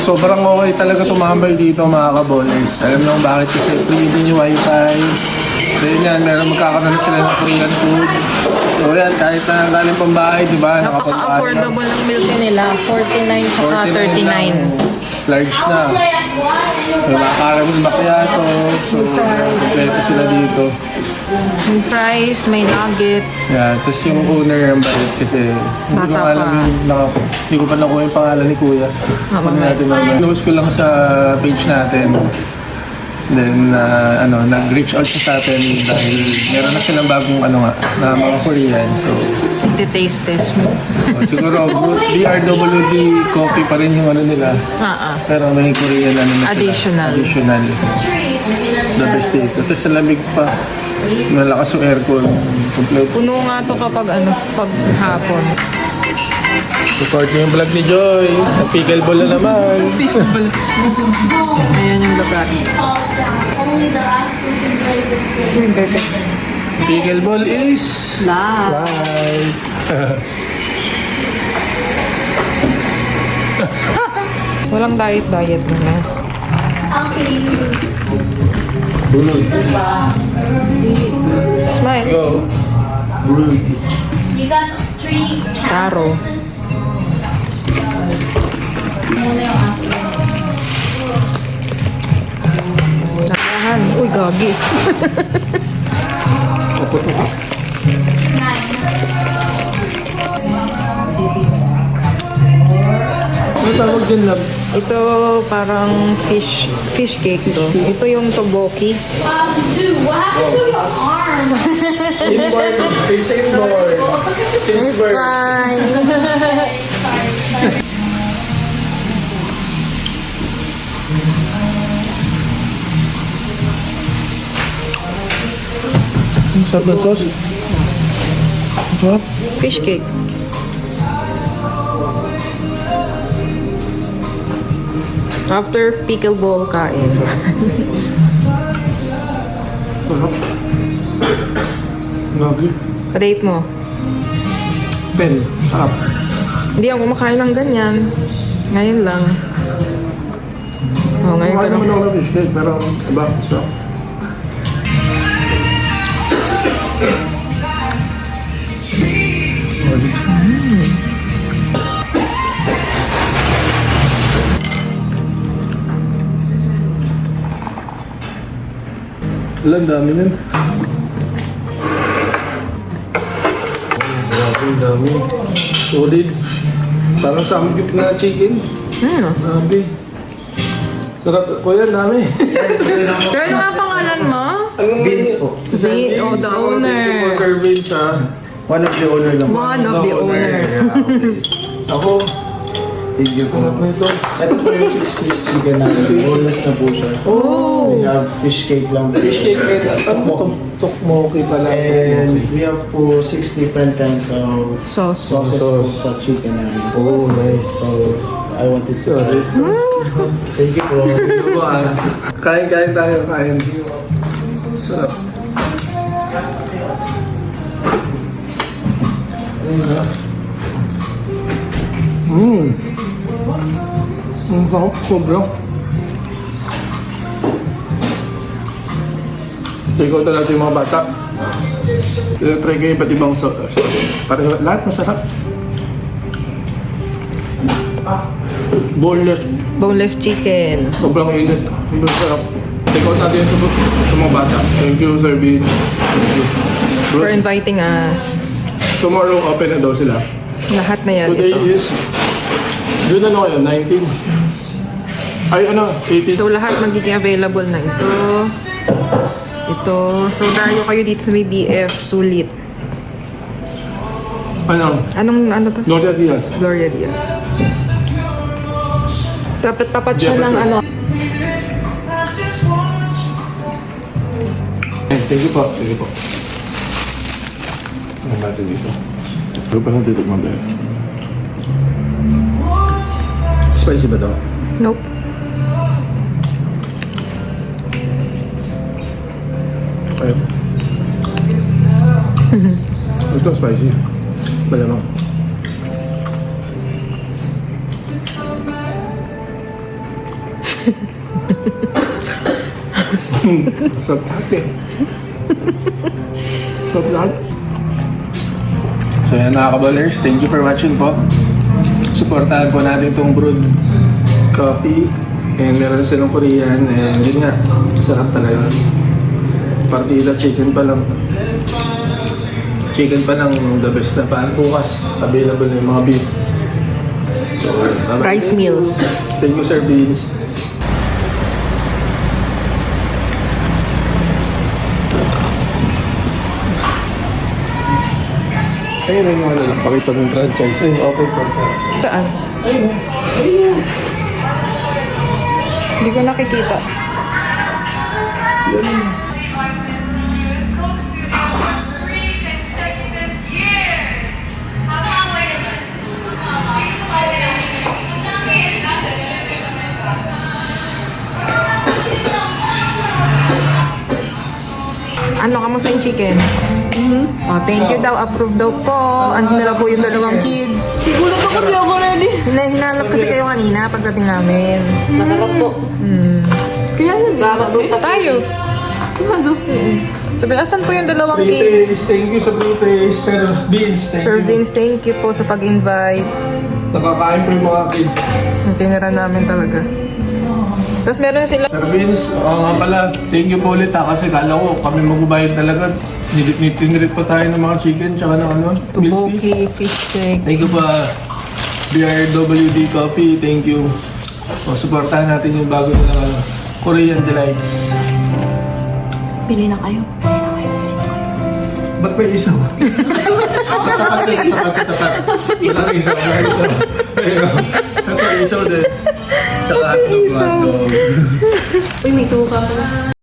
sobrang okay talaga tumambay dito mga kaboys. Alam nyo bakit kasi free din yung wifi. Then yan, meron magkakaroon na sila ng Korean food. So yan, kahit na galing pang bahay, di ba? Napaka-affordable ng milk nila. 49 saka 39. Large na. Diba? Caramel macchiato. So, kompleto sila dito. May fries, may nuggets. Yeah, tapos yung owner ng barit kasi hindi ko Bata alam pa. hindi ko pa nakuha yung pangalan ni Kuya. Mamaya. Close ko lang sa page natin. Then, nag-reach out siya sa atin dahil meron na silang bagong na mga Korean. So, Taste test mo. siguro BRWD coffee pa rin yung nila. Pero may Korean na sila. Additional. The best dito. Tapos sa lamig pa, malakas yung aircon. Complete. Puno nga to kapag pag hapon. Support niyo yung vlog ni Joy. Pickleball na naman. Ayan yung lugar. Pickleball is Love. life. Walang diet na. Bulog. Smile. Go. You got 3 Taro. Nakahan. Uy, gagi. Ano tawag dyan lang? Ito parang fish cake to. Ito yung tteokbokki. Dude, what happened to your arm? Same board. Same board. Fine. Ang sarap ng sauce. Ang sarap. Fish cake. After pickleball kain. Sarap. Gagi. Rate mo. Pen. Sarap. Hindi ako kumakain ng ganyan. Ngayon lang. Oh, ngayon ka Kumain lang. naman ako ng fish cake, pero iba. Sarap. Wala, ang dami nun. Grabe, ang dami. Solid. Parang samgyup na chicken. Grabe. Sarap. Kuya, ang dami. Pero ano nga pangalan mo? Vince po. The owner. Thank you po, Sir Vince, ha. One of the owner lang. One of the owner. Ako, Thank you po. sarap na ito. Ito po yung 6-piece chicken natin. Boneless na po siya. Oh! We have fish cake lang. Fish cake and tokmoki pala. And we have po 6 different kinds of Sauce. sauces po sa chicken namin. Oh, nice. So, I wanted to... Thank you po. Kain tayo, kain. Sarap. Ang sarap, sobra. Take out natin yung mga bata. Try kayo iba't ibang sauce. Pareho, lahat masarap. Boneless. Boneless chicken. Sobrang init. Sobrang sarap. Take out natin yung sa mga bata. Thank you, Sir B. Thank you. For inviting us. Tomorrow, open na daw sila. Lahat na yan Today ito. is... June 19. Ay, 18. So lahat magiging available na ito. Ito. So dayo kayo dito sa may BF Sulit. Ano to? Gloria Diaz. Gloria Diaz. Tapat siya ng ano. Thank you po. Thank you po. Ano natin dito? Pero pa natin ito mabaya. Spicy ba ito? Nope. Ayun. Ito spicy. Malamang. Sarap lahat eh. Sarap lahat. So yan mga kabalers, thank you for watching po. Supportahan po natin itong brewed coffee. And meron silang Korean. And yun nga, sarap talaga. Partida chicken pa lang. Chicken pa lang the best na pan. Bukas, available na yung mga beef. So, Rice meals. thank you Sir Beans. Ayun na yung ano lang, pakita mo yung franchise. Ayun, okay po. Saan? Ayun, ayun. Hindi ko nakikita. Yan. Ano, kamusta yung chicken? Oh, thank you daw. Approve daw po. Andun na lang po yung dalawang kids. Siguro pa kami ako ready. Hinalap kasi kayo kanina pagdating namin. Masarap po. Kaya yun. Salamat po sa Tayo. Ano? Sabi, asan po yung dalawang Pre-taste, kids? thank you sa pre-taste. Sir Beans, thank Sir you. Vince, thank you po sa pag-invite. Nakakain po yung mga kids. Ang tinira namin talaga. Tapos meron sila Sir Vince, oo nga pala, thank you po ulit ha, kasi kala ko kami magbabayad talaga. Tinirit pa tayo ng mga chicken, tsaka ng ano, milk tea. tubuki, fish cake. Thank you pa, BRWD Coffee, thank you. O, supportahan natin yung bago nilang ano, Korean Delights. Pili na kayo. Ba't may isaw? Tapat. Walang isaw, walang isaw. Ayun, may isaw din. Tsaka hotdog. Uy, may suka pa.